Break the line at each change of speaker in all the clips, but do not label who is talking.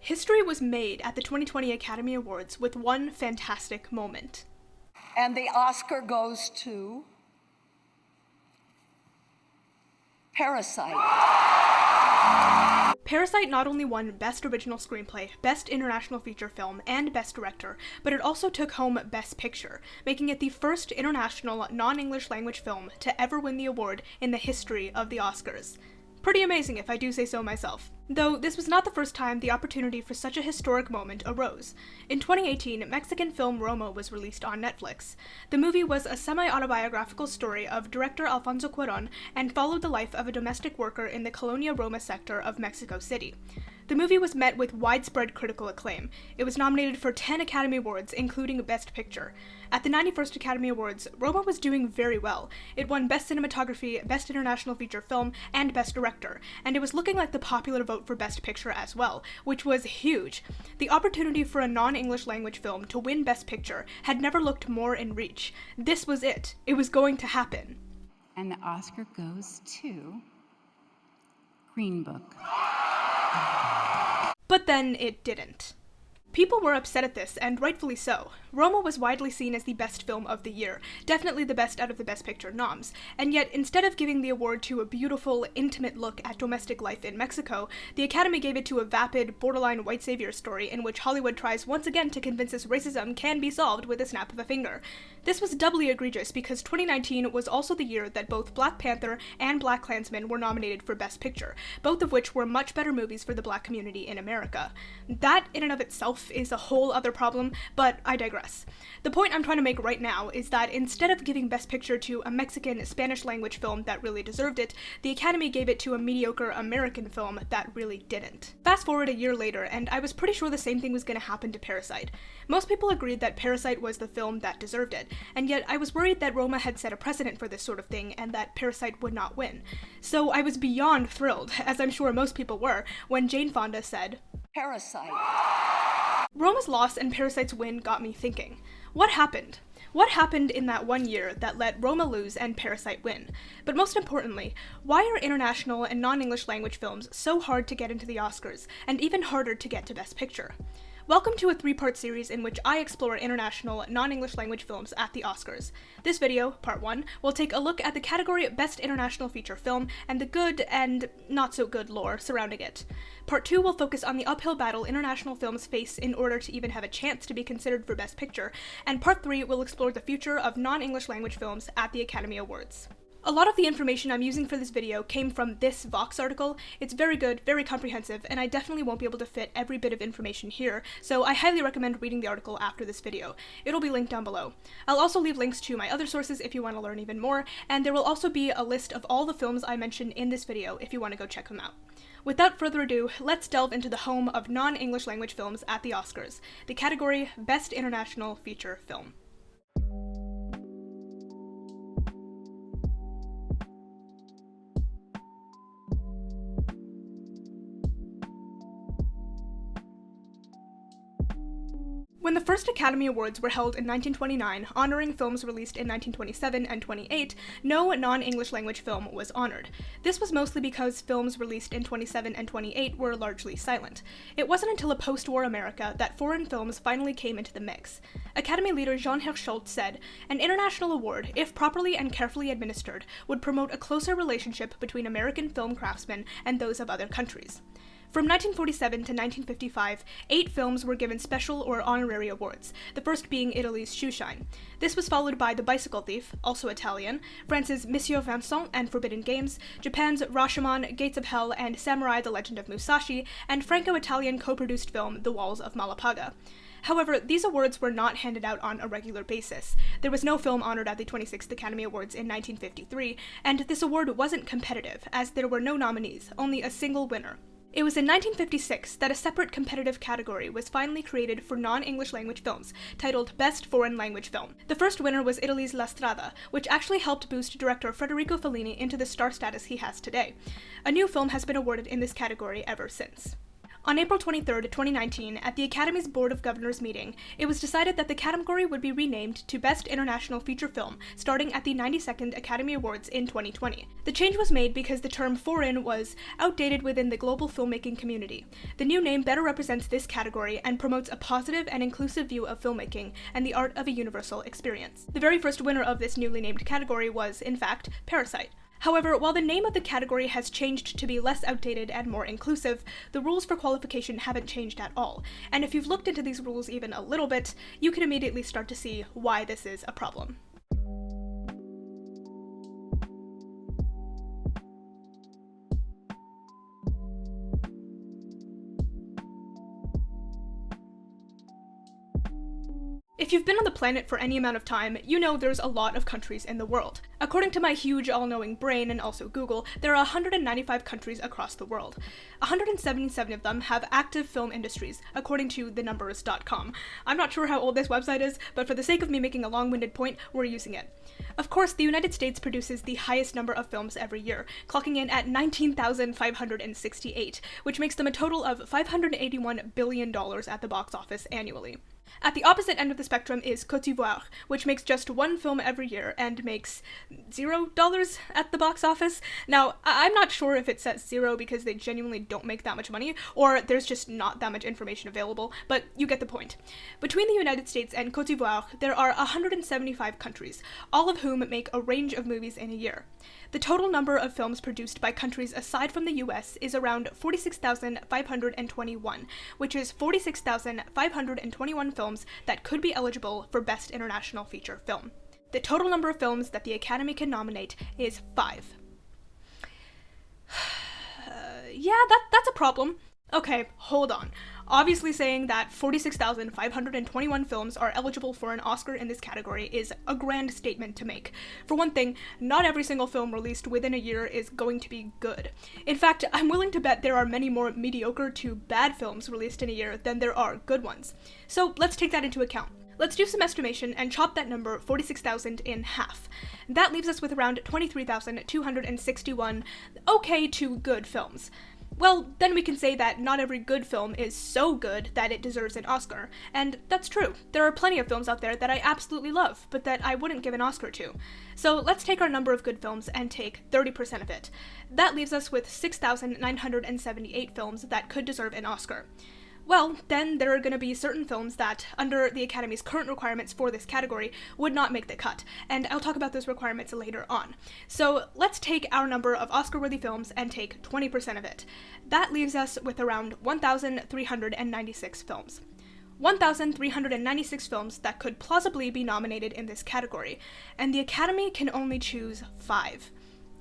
History was made at the 2020 Academy Awards with one fantastic moment.
And the Oscar goes to Parasite.
Parasite not only won Best Original Screenplay, Best International Feature Film, and Best Director, but it also took home Best Picture, making it the first international non-English language film to ever win the award in the history of the Oscars. Pretty amazing if I do say so myself. Though this was not the first time the opportunity for such a historic moment arose. In 2018, Mexican film Roma was released on Netflix. The movie was a semi-autobiographical story of director Alfonso Cuarón and followed the life of a domestic worker in the Colonia Roma sector of Mexico City. The movie was met with widespread critical acclaim. It was nominated for 10 Academy Awards, including Best Picture. At the 91st Academy Awards, Roma was doing very well. It won Best Cinematography, Best International Feature Film, and Best Director, and it was looking like the popular vote for Best Picture as well, which was huge. The opportunity for a non-English language film to win Best Picture had never looked more in reach. This was it. It was going to happen.
And the Oscar goes to Green Book.
But then it didn't. People were upset at this, and rightfully so. Roma was widely seen as the best film of the year, definitely the best out of the Best Picture noms, and yet instead of giving the award to a beautiful, intimate look at domestic life in Mexico, the Academy gave it to a vapid, borderline white savior story in which Hollywood tries once again to convince us racism can be solved with a snap of a finger. This was doubly egregious because 2019 was also the year that both Black Panther and BlacKkKlansman were nominated for Best Picture, both of which were much better movies for the Black community in America. That, in and of itself, is a whole other problem, but I digress. The point I'm trying to make right now is that instead of giving Best Picture to a Mexican Spanish language film that really deserved it, the Academy gave it to a mediocre American film that really didn't. Fast forward a year later, and I was pretty sure the same thing was going to happen to Parasite. Most people agreed that Parasite was the film that deserved it, and yet I was worried that Roma had set a precedent for this sort of thing and that Parasite would not win. So I was beyond thrilled, as I'm sure most people were, when Jane Fonda said,
Parasite.
Roma's loss and Parasite's win got me thinking. What happened? What happened in that 1 year that let Roma lose and Parasite win? But most importantly, why are international and non-English language films so hard to get into the Oscars, and even harder to get to Best Picture? Welcome to a 3-part series in which I explore international, non-English language films at the Oscars. This video, part 1, will take a look at the category Best International Feature Film and the good and not-so-good lore surrounding it. Part 2 will focus on the uphill battle international films face in order to even have a chance to be considered for Best Picture, and Part 3 will explore the future of non-English language films at the Academy Awards. A lot of the information I'm using for this video came from this Vox article. It's very good, very comprehensive, and I definitely won't be able to fit every bit of information here, so I highly recommend reading the article after this video. It'll be linked down below. I'll also leave links to my other sources if you want to learn even more, and there will also be a list of all the films I mentioned in this video if you want to go check them out. Without further ado, let's delve into the home of non-English language films at the Oscars, the category Best International Feature Film. When the first Academy Awards were held in 1929, honoring films released in 1927 and 28, no non-English language film was honored. This was mostly because films released in 27 and 28 were largely silent. It wasn't until a post-war America that foreign films finally came into the mix. Academy leader Jean-Herr Schultz said, "An international award, if properly and carefully administered, would promote a closer relationship between American film craftsmen and those of other countries." From 1947 to 1955, 8 films were given special or honorary awards, the first being Italy's Shoeshine. This was followed by The Bicycle Thief, also Italian, France's Monsieur Vincent and Forbidden Games, Japan's Rashomon, Gates of Hell, and Samurai the Legend of Musashi, and Franco-Italian co-produced film The Walls of Malapaga. However, these awards were not handed out on a regular basis. There was no film honored at the 26th Academy Awards in 1953, and this award wasn't competitive, as there were no nominees, only a single winner. It was in 1956 that a separate competitive category was finally created for non-English language films, titled Best Foreign Language Film. The first winner was Italy's La Strada, which actually helped boost director Federico Fellini into the star status he has today. A new film has been awarded in this category ever since. On April 23, 2019, at the Academy's Board of Governors meeting, it was decided that the category would be renamed to Best International Feature Film, starting at the 92nd Academy Awards in 2020. The change was made because the term foreign was outdated within the global filmmaking community. The new name better represents this category and promotes a positive and inclusive view of filmmaking and the art of a universal experience. The very first winner of this newly named category was, in fact, Parasite. However, while the name of the category has changed to be less outdated and more inclusive, the rules for qualification haven't changed at all, and if you've looked into these rules even a little bit, you can immediately start to see why this is a problem. If you've been on the planet for any amount of time, you know there's a lot of countries in the world. According to my huge all-knowing brain and also Google, there are 195 countries across the world. 177 of them have active film industries, according to thenumbers.com. I'm not sure how old this website is, but for the sake of me making a long-winded point, we're using it. Of course, the United States produces the highest number of films every year, clocking in at 19,568, which makes them a total of $581 billion at the box office annually. At the opposite end of the spectrum is Côte d'Ivoire, which makes just one film every year and makes $0 at the box office. Now, I'm not sure if it says zero because they genuinely don't make that much money, or there's just not that much information available, but you get the point. Between the United States and Côte d'Ivoire, there are 175 countries, all of whom make a range of movies in a year. The total number of films produced by countries aside from the US is around 46,521, which is 46,521 films that could be eligible for Best International Feature Film. The total number of films that the Academy can nominate is 5. Yeah, that's a problem. Okay, hold on. Obviously saying that 46,521 films are eligible for an Oscar in this category is a grand statement to make. For one thing, not every single film released within a year is going to be good. In fact, I'm willing to bet there are many more mediocre to bad films released in a year than there are good ones. So let's take that into account. Let's do some estimation and chop that number, 46,000, in half. That leaves us with around 23,261 okay to good films. Well, then we can say that not every good film is so good that it deserves an Oscar, and that's true. There are plenty of films out there that I absolutely love, but that I wouldn't give an Oscar to. So let's take our number of good films and take 30% of it. That leaves us with 6,978 films that could deserve an Oscar. Well, then there are going to be certain films that, under the Academy's current requirements for this category, would not make the cut, and I'll talk about those requirements later on. So let's take our number of Oscar-worthy films and take 20% of it. That leaves us with around 1,396 films. 1,396 films that could plausibly be nominated in this category, and the Academy can only choose 5.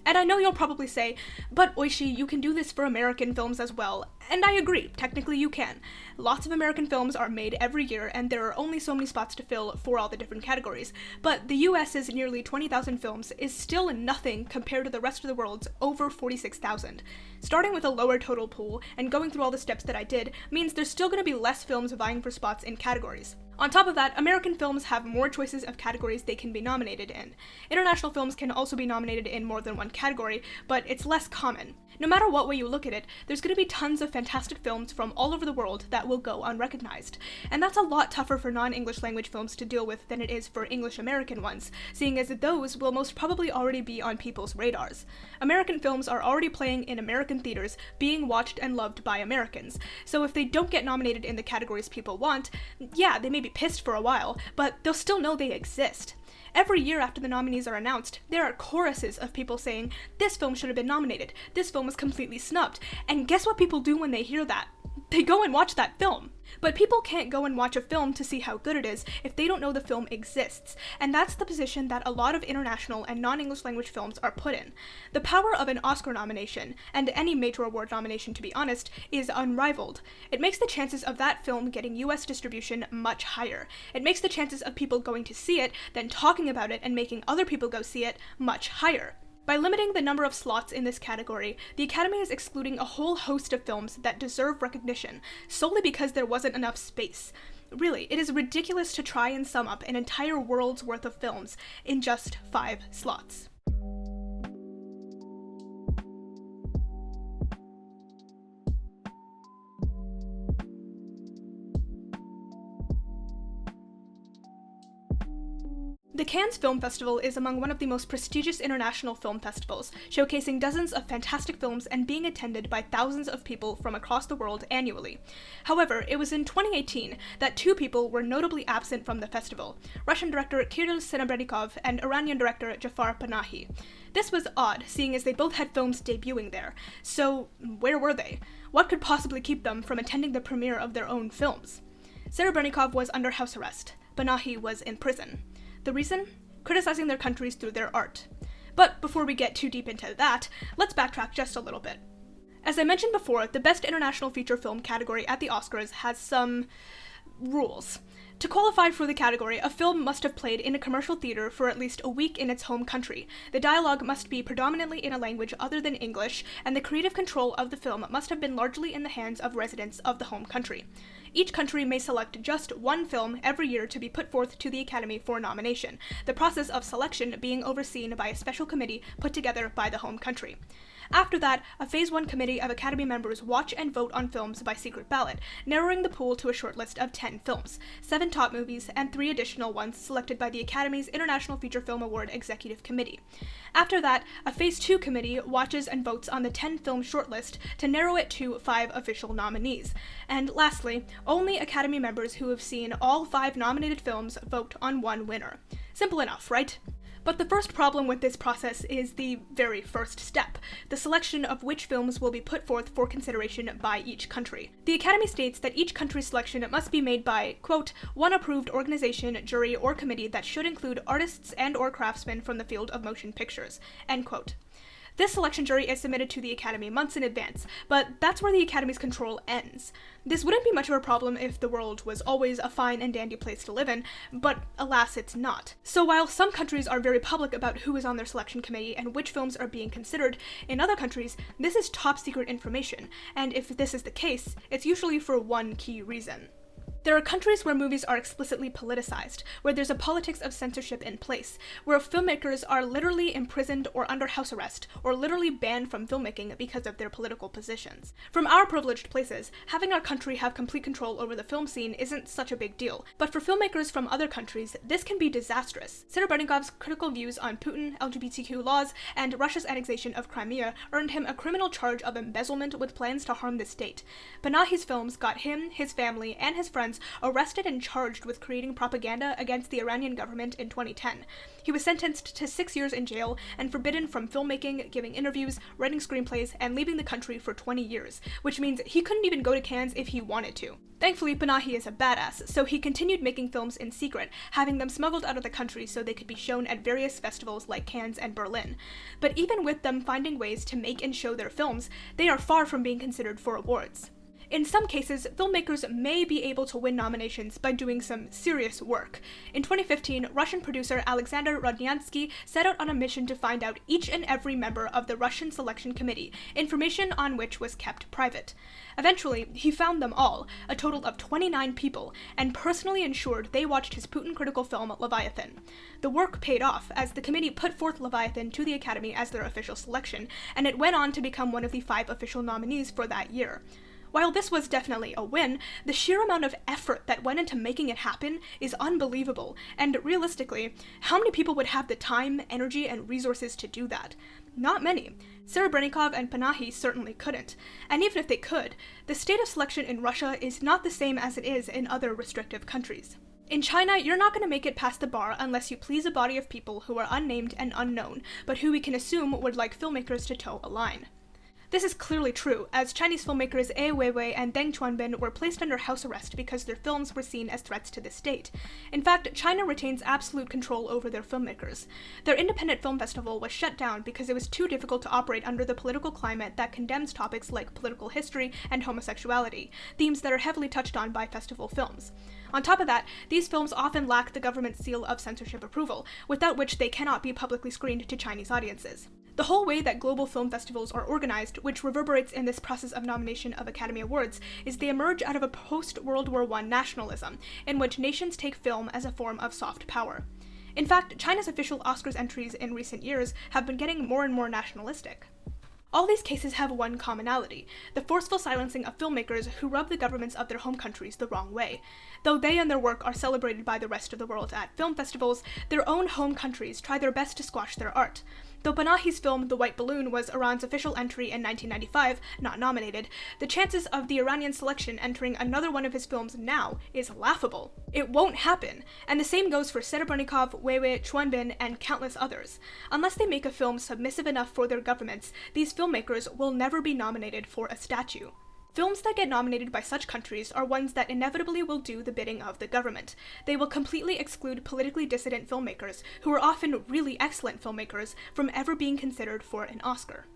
And I know you'll probably say, but Oishi, you can do this for American films as well. And I agree, technically you can. Lots of American films are made every year, and there are only so many spots to fill for all the different categories. But the US's nearly 20,000 films is still nothing compared to the rest of the world's over 46,000. Starting with a lower total pool and going through all the steps that I did means there's still going to be less films vying for spots in categories. On top of that, American films have more choices of categories they can be nominated in. International films can also be nominated in more than one category, but it's less common. No matter what way you look at it, there's going to be tons of fantastic films from all over the world that will go unrecognized. And that's a lot tougher for non-English language films to deal with than it is for English-American ones, seeing as those will most probably already be on people's radars. American films are already playing in American theaters, being watched and loved by Americans, so if they don't get nominated in the categories people want, yeah, they may be pissed for a while, but they'll still know they exist. Every year after the nominees are announced, there are choruses of people saying, this film should have been nominated, this film was completely snubbed, and guess what people do when they hear that? They go and watch that film. But people can't go and watch a film to see how good it is if they don't know the film exists, and that's the position that a lot of international and non-English language films are put in. The power of an Oscar nomination, and any major award nomination to be honest, is unrivaled. It makes the chances of that film getting US distribution much higher. It makes the chances of people going to see it, then talking about it and making other people go see it, much higher. By limiting the number of slots in this category, the Academy is excluding a whole host of films that deserve recognition, solely because there wasn't enough space. Really, it is ridiculous to try and sum up an entire world's worth of films in just 5 slots. The Cannes Film Festival is among one of the most prestigious international film festivals, showcasing dozens of fantastic films and being attended by thousands of people from across the world annually. However, it was in 2018 that two people were notably absent from the festival: Russian director Kirill Serebrennikov and Iranian director Jafar Panahi. This was odd, seeing as they both had films debuting there. So, where were they? What could possibly keep them from attending the premiere of their own films? Serebrennikov was under house arrest. Panahi was in prison. The reason? Criticizing their countries through their art. But before we get too deep into that, let's backtrack just a little bit. As I mentioned before, the Best International Feature Film category at the Oscars has some rules. To qualify for the category, a film must have played in a commercial theater for at least a week in its home country. The dialogue must be predominantly in a language other than English, and the creative control of the film must have been largely in the hands of residents of the home country. Each country may select just one film every year to be put forth to the Academy for nomination, the process of selection being overseen by a special committee put together by the home country. After that, a Phase 1 committee of Academy members watch and vote on films by secret ballot, narrowing the pool to a short list of 10 films, 7 top movies, and 3 additional ones selected by the Academy's International Feature Film Award Executive Committee. After that, a Phase 2 committee watches and votes on the 10-film shortlist to narrow it to 5 official nominees. And lastly, only Academy members who have seen all 5 nominated films vote on one winner. Simple enough, right? But the first problem with this process is the very first step, the selection of which films will be put forth for consideration by each country. The Academy states that each country's selection must be made by, quote, one approved organization, jury, or committee that should include artists and/or craftsmen from the field of motion pictures, end quote. This selection jury is submitted to the Academy months in advance, but that's where the Academy's control ends. This wouldn't be much of a problem if the world was always a fine and dandy place to live in, but alas it's not. So while some countries are very public about who is on their selection committee and which films are being considered, in other countries this is top secret information, and if this is the case, it's usually for one key reason. There are countries where movies are explicitly politicized, where there's a politics of censorship in place, where filmmakers are literally imprisoned or under house arrest, or literally banned from filmmaking because of their political positions. From our privileged places, having our country have complete control over the film scene isn't such a big deal, but for filmmakers from other countries, this can be disastrous. Serebrennikov's critical views on Putin, LGBTQ laws, and Russia's annexation of Crimea earned him a criminal charge of embezzlement with plans to harm the state. Panahi's films got him, his family, and his friends arrested and charged with creating propaganda against the Iranian government in 2010. He was sentenced to 6 years in jail and forbidden from filmmaking, giving interviews, writing screenplays, and leaving the country for 20 years, which means he couldn't even go to Cannes if he wanted to. Thankfully, Panahi is a badass, so he continued making films in secret, having them smuggled out of the country so they could be shown at various festivals like Cannes and Berlin. But even with them finding ways to make and show their films, they are far from being considered for awards. In some cases, filmmakers may be able to win nominations by doing some serious work. In 2015, Russian producer Alexander Rodnyansky set out on a mission to find out each and every member of the Russian Selection Committee, information on which was kept private. Eventually, he found them all, a total of 29 people, and personally ensured they watched his Putin-critical film Leviathan. The work paid off, as the committee put forth Leviathan to the Academy as their official selection, and it went on to become one of the 5 official nominees for that year. While this was definitely a win, the sheer amount of effort that went into making it happen is unbelievable, and realistically, how many people would have the time, energy, and resources to do that? Not many. Serebrennikov and Panahi certainly couldn't, and even if they could, the state of selection in Russia is not the same as it is in other restrictive countries. In China, you're not going to make it past the bar unless you please a body of people who are unnamed and unknown, but who we can assume would like filmmakers to toe a line. This is clearly true, as Chinese filmmakers Ai Weiwei and Deng Chuanbin were placed under house arrest because their films were seen as threats to the state. In fact, China retains absolute control over their filmmakers. Their independent film festival was shut down because it was too difficult to operate under the political climate that condemns topics like political history and homosexuality, themes that are heavily touched on by festival films. On top of that, these films often lack the government's seal of censorship approval, without which they cannot be publicly screened to Chinese audiences. The whole way that global film festivals are organized, which reverberates in this process of nomination of Academy Awards, is they emerge out of a post-World War I nationalism, in which nations take film as a form of soft power. In fact, China's official Oscars entries in recent years have been getting more and more nationalistic. All these cases have one commonality: the forceful silencing of filmmakers who rub the governments of their home countries the wrong way. Though they and their work are celebrated by the rest of the world at film festivals, their own home countries try their best to squash their art. Though Panahi's film The White Balloon was Iran's official entry in 1995, not nominated, the chances of the Iranian selection entering another one of his films now is laughable. It won't happen, and the same goes for Serebrennikov, Weiwei, Chuanbin, and countless others. Unless they make a film submissive enough for their governments, these filmmakers will never be nominated for a statue. Films that get nominated by such countries are ones that inevitably will do the bidding of the government. They will completely exclude politically dissident filmmakers, who are often really excellent filmmakers, from ever being considered for an Oscar.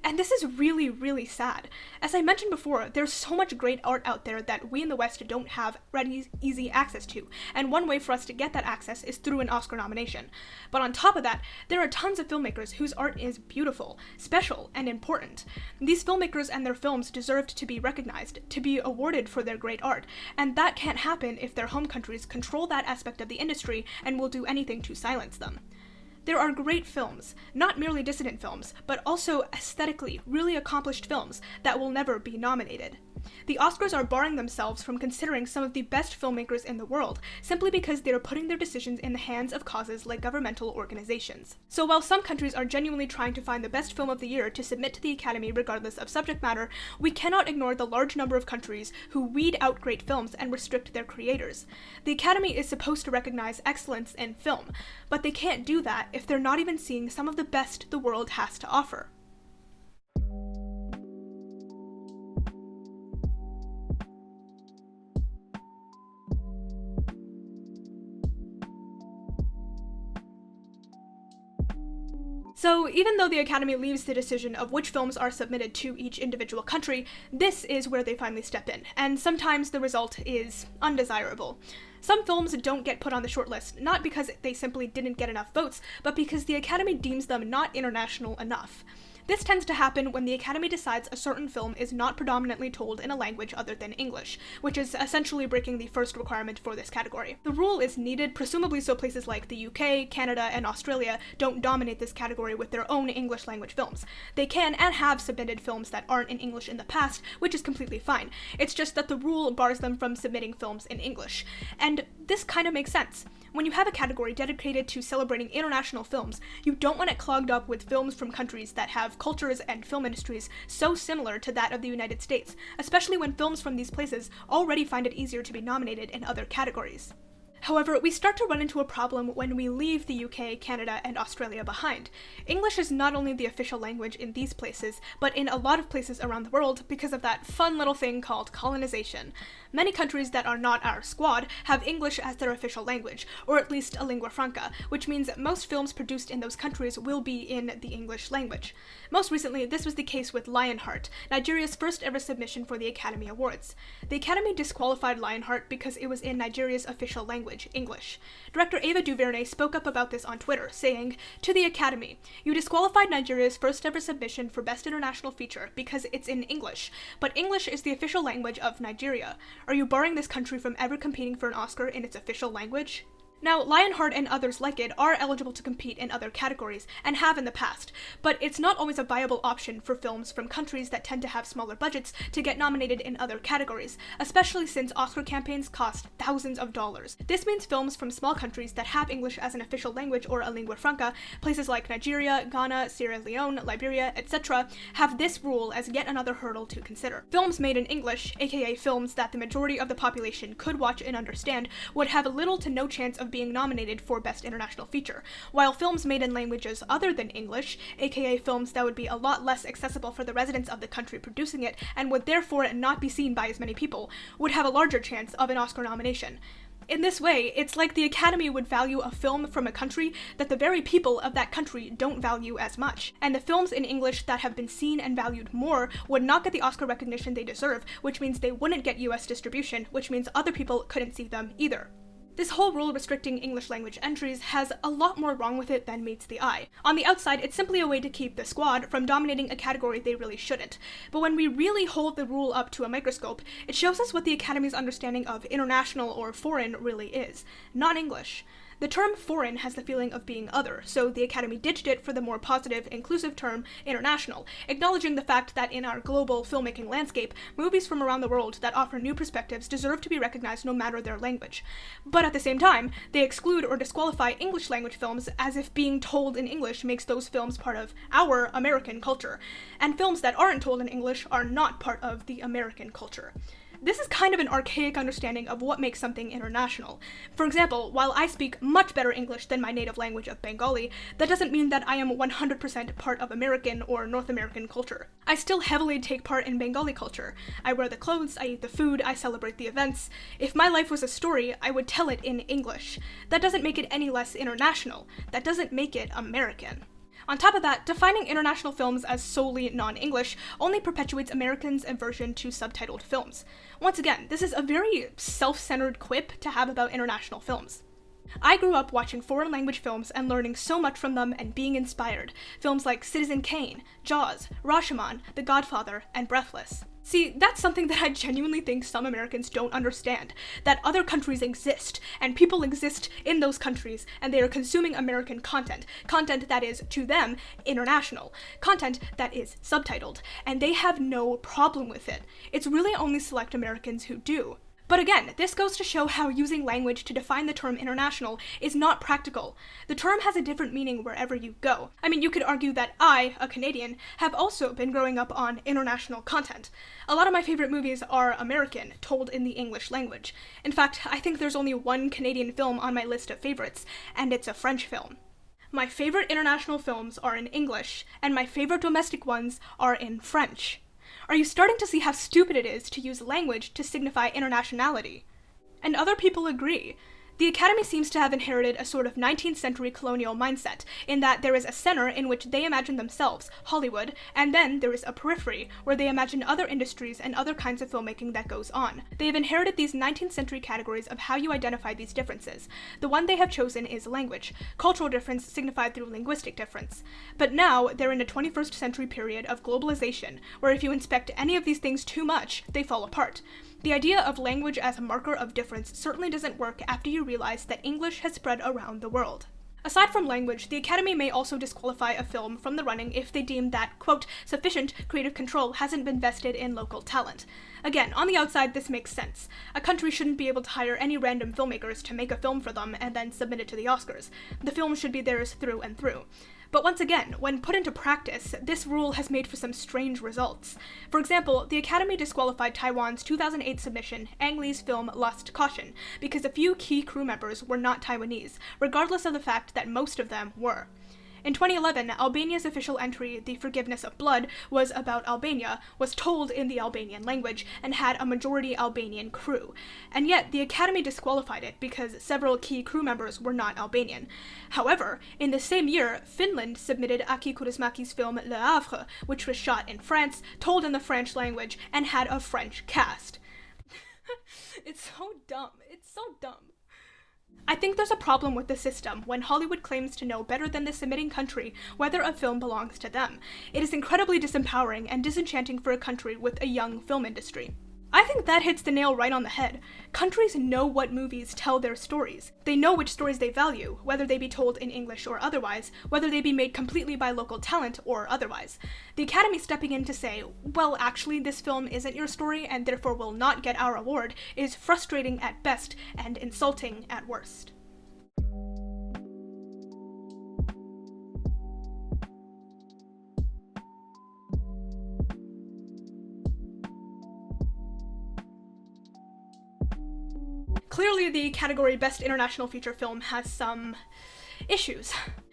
And this is really, really sad. As I mentioned before, there's so much great art out there that we in the West don't have ready, easy access to, and one way for us to get that access is through an Oscar nomination. But on top of that, there are tons of filmmakers whose art is beautiful, special, and important. These filmmakers and their films deserved to be recognized, to be awarded for their great art, and that can't happen if their home countries control that aspect of the industry and will do anything to silence them. There are great films, not merely dissident films, but also aesthetically really accomplished films that will never be nominated. The Oscars are barring themselves from considering some of the best filmmakers in the world, simply because they are putting their decisions in the hands of causes like governmental organizations. So while some countries are genuinely trying to find the best film of the year to submit to the Academy regardless of subject matter, we cannot ignore the large number of countries who weed out great films and restrict their creators. The Academy is supposed to recognize excellence in film, but they can't do that if they're not even seeing some of the best the world has to offer. So even though the Academy leaves the decision of which films are submitted to each individual country, this is where they finally step in, and sometimes the result is undesirable. Some films don't get put on the shortlist, not because they simply didn't get enough votes, but because the Academy deems them not international enough. This tends to happen when the Academy decides a certain film is not predominantly told in a language other than English, which is essentially breaking the first requirement for this category. The rule is needed, presumably so places like the UK, Canada, and Australia don't dominate this category with their own English language films. They can and have submitted films that aren't in English in the past, which is completely fine. It's just that the rule bars them from submitting films in English. And this kind of makes sense. When you have a category dedicated to celebrating international films, you don't want it clogged up with films from countries that have cultures and film industries so similar to that of the United States, especially when films from these places already find it easier to be nominated in other categories. However, we start to run into a problem when we leave the UK, Canada, and Australia behind. English is not only the official language in these places, but in a lot of places around the world because of that fun little thing called colonization. Many countries that are not our squad have English as their official language, or at least a lingua franca, which means most films produced in those countries will be in the English language. Most recently, this was the case with Lionheart, Nigeria's first ever submission for the Academy Awards. The Academy disqualified Lionheart because it was in Nigeria's official language, English. Director Ava DuVernay spoke up about this on Twitter, saying, "To the Academy, you disqualified Nigeria's first ever submission for Best International Feature because it's in English, but English is the official language of Nigeria. Are you barring this country from ever competing for an Oscar in its official language?" Now, Lionheart and others like it are eligible to compete in other categories, and have in the past, but it's not always a viable option for films from countries that tend to have smaller budgets to get nominated in other categories, especially since Oscar campaigns cost thousands of dollars. This means films from small countries that have English as an official language or a lingua franca, places like Nigeria, Ghana, Sierra Leone, Liberia, etc., have this rule as yet another hurdle to consider. Films made in English, aka films that the majority of the population could watch and understand, would have little to no chance of being nominated for Best International Feature, while films made in languages other than English, aka films that would be a lot less accessible for the residents of the country producing it and would therefore not be seen by as many people, would have a larger chance of an Oscar nomination. In this way, it's like the Academy would value a film from a country that the very people of that country don't value as much, and the films in English that have been seen and valued more would not get the Oscar recognition they deserve, which means they wouldn't get US distribution, which means other people couldn't see them either. This whole rule restricting English language entries has a lot more wrong with it than meets the eye. On the outside, it's simply a way to keep the squad from dominating a category they really shouldn't. But when we really hold the rule up to a microscope, it shows us what the Academy's understanding of international or foreign really is. Not English. The term foreign has the feeling of being other, so the Academy ditched it for the more positive, inclusive term international, acknowledging the fact that in our global filmmaking landscape, movies from around the world that offer new perspectives deserve to be recognized no matter their language. But at the same time, they exclude or disqualify English language films as if being told in English makes those films part of our American culture, and films that aren't told in English are not part of the American culture. This is kind of an archaic understanding of what makes something international. For example, while I speak much better English than my native language of Bengali, that doesn't mean that I am 100% part of American or North American culture. I still heavily take part in Bengali culture. I wear the clothes, I eat the food, I celebrate the events. If my life was a story, I would tell it in English. That doesn't make it any less international. That doesn't make it American. On top of that, defining international films as solely non-English only perpetuates Americans' aversion to subtitled films. Once again, this is a very self-centered quip to have about international films. I grew up watching foreign language films and learning so much from them and being inspired. Films like Citizen Kane, Jaws, Rashomon, The Godfather, and Breathless. See, that's something that I genuinely think some Americans don't understand, that other countries exist, and people exist in those countries, and they are consuming American content that is, to them, international, content that is subtitled, and they have no problem with it. It's really only select Americans who do. But again, this goes to show how using language to define the term international is not practical. The term has a different meaning wherever you go. I mean, you could argue that I, a Canadian, have also been growing up on international content. A lot of my favorite movies are American, told in the English language. In fact, I think there's only one Canadian film on my list of favorites, and it's a French film. My favorite international films are in English, and my favorite domestic ones are in French. Are you starting to see how stupid it is to use language to signify internationality? And other people agree. The Academy seems to have inherited a sort of 19th century colonial mindset, in that there is a center in which they imagine themselves, Hollywood, and then there is a periphery, where they imagine other industries and other kinds of filmmaking that goes on. They have inherited these 19th century categories of how you identify these differences. The one they have chosen is language, cultural difference signified through linguistic difference. But now, they're in a 21st century period of globalization, where if you inspect any of these things too much, they fall apart. The idea of language as a marker of difference certainly doesn't work after you realize that English has spread around the world. Aside from language, the Academy may also disqualify a film from the running if they deem that, quote, sufficient creative control hasn't been vested in local talent. Again, on the outside, this makes sense. A country shouldn't be able to hire any random filmmakers to make a film for them and then submit it to the Oscars. The film should be theirs through and through. But once again, when put into practice, this rule has made for some strange results. For example, the Academy disqualified Taiwan's 2008 submission, Ang Lee's film Lost Caution, because a few key crew members were not Taiwanese, regardless of the fact that most of them were. In 2011, Albania's official entry, The Forgiveness of Blood, was about Albania, was told in the Albanian language, and had a majority Albanian crew. And yet, the Academy disqualified it because several key crew members were not Albanian. However, in the same year, Finland submitted Aki Kaurismäki's film Le Havre, which was shot in France, told in the French language, and had a French cast. It's so dumb. It's so dumb. I think there's a problem with the system when Hollywood claims to know better than the submitting country whether a film belongs to them. It is incredibly disempowering and disenchanting for a country with a young film industry. I think that hits the nail right on the head. Countries know what movies tell their stories. They know which stories they value, whether they be told in English or otherwise, whether they be made completely by local talent or otherwise. The Academy stepping in to say, well, actually, this film isn't your story and therefore will not get our award, is frustrating at best and insulting at worst. Clearly, the category Best International Feature Film has some issues.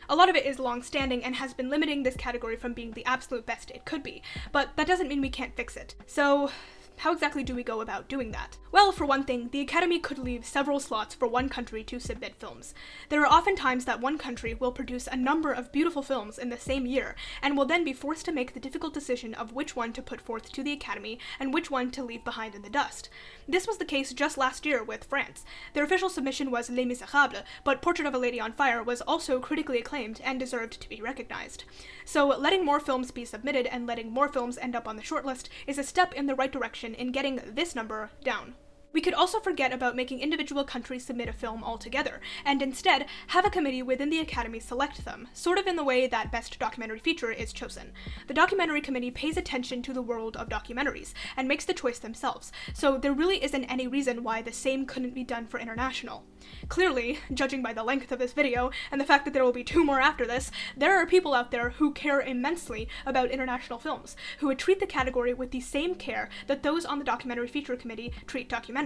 A lot of it is long-standing and has been limiting this category from being the absolute best it could be, but that doesn't mean we can't fix it. So, how exactly do we go about doing that? Well, for one thing, the Academy could leave several slots for one country to submit films. There are often times that one country will produce a number of beautiful films in the same year, and will then be forced to make the difficult decision of which one to put forth to the Academy and which one to leave behind in the dust. This was the case just last year with France. Their official submission was Les Misérables, but Portrait of a Lady on Fire was also critically acclaimed and deserved to be recognized. So letting more films be submitted and letting more films end up on the shortlist is a step in the right direction in getting this number down. We could also forget about making individual countries submit a film altogether, and instead have a committee within the Academy select them, sort of in the way that Best Documentary Feature is chosen. The documentary committee pays attention to the world of documentaries, and makes the choice themselves, so there really isn't any reason why the same couldn't be done for international. Clearly, judging by the length of this video, and the fact that there will be 2 more after this, there are people out there who care immensely about international films, who would treat the category with the same care that those on the Documentary Feature Committee treat documentaries.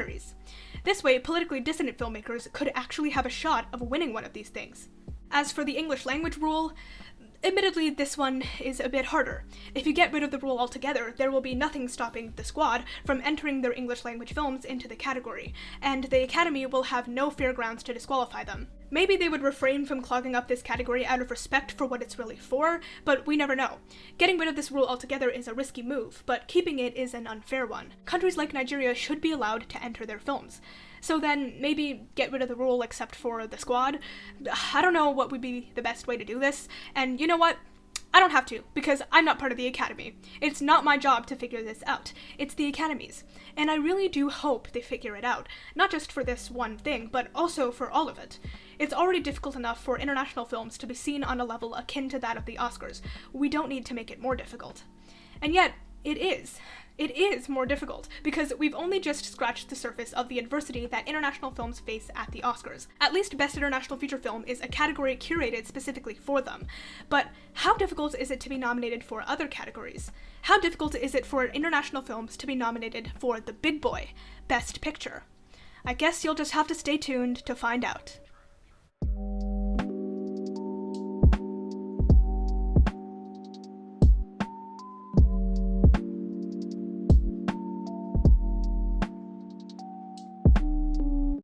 This way, politically dissonant filmmakers could actually have a shot of winning one of these things. As for the English language rule, admittedly, this one is a bit harder. If you get rid of the rule altogether, there will be nothing stopping the squad from entering their English language films into the category, and the Academy will have no fair grounds to disqualify them. Maybe they would refrain from clogging up this category out of respect for what it's really for, but we never know. Getting rid of this rule altogether is a risky move, but keeping it is an unfair one. Countries like Nigeria should be allowed to enter their films. So then, maybe get rid of the rule except for the squad? I don't know what would be the best way to do this, and you know what? I don't have to, because I'm not part of the Academy. It's not my job to figure this out. It's the Academy's. And I really do hope they figure it out. Not just for this one thing, but also for all of it. It's already difficult enough for international films to be seen on a level akin to that of the Oscars. We don't need to make it more difficult. And yet, it is. It is more difficult, because we've only just scratched the surface of the adversity that international films face at the Oscars. At least Best International Feature Film is a category curated specifically for them. But how difficult is it to be nominated for other categories? How difficult is it for international films to be nominated for the big boy, Best Picture? I guess you'll just have to stay tuned to find out.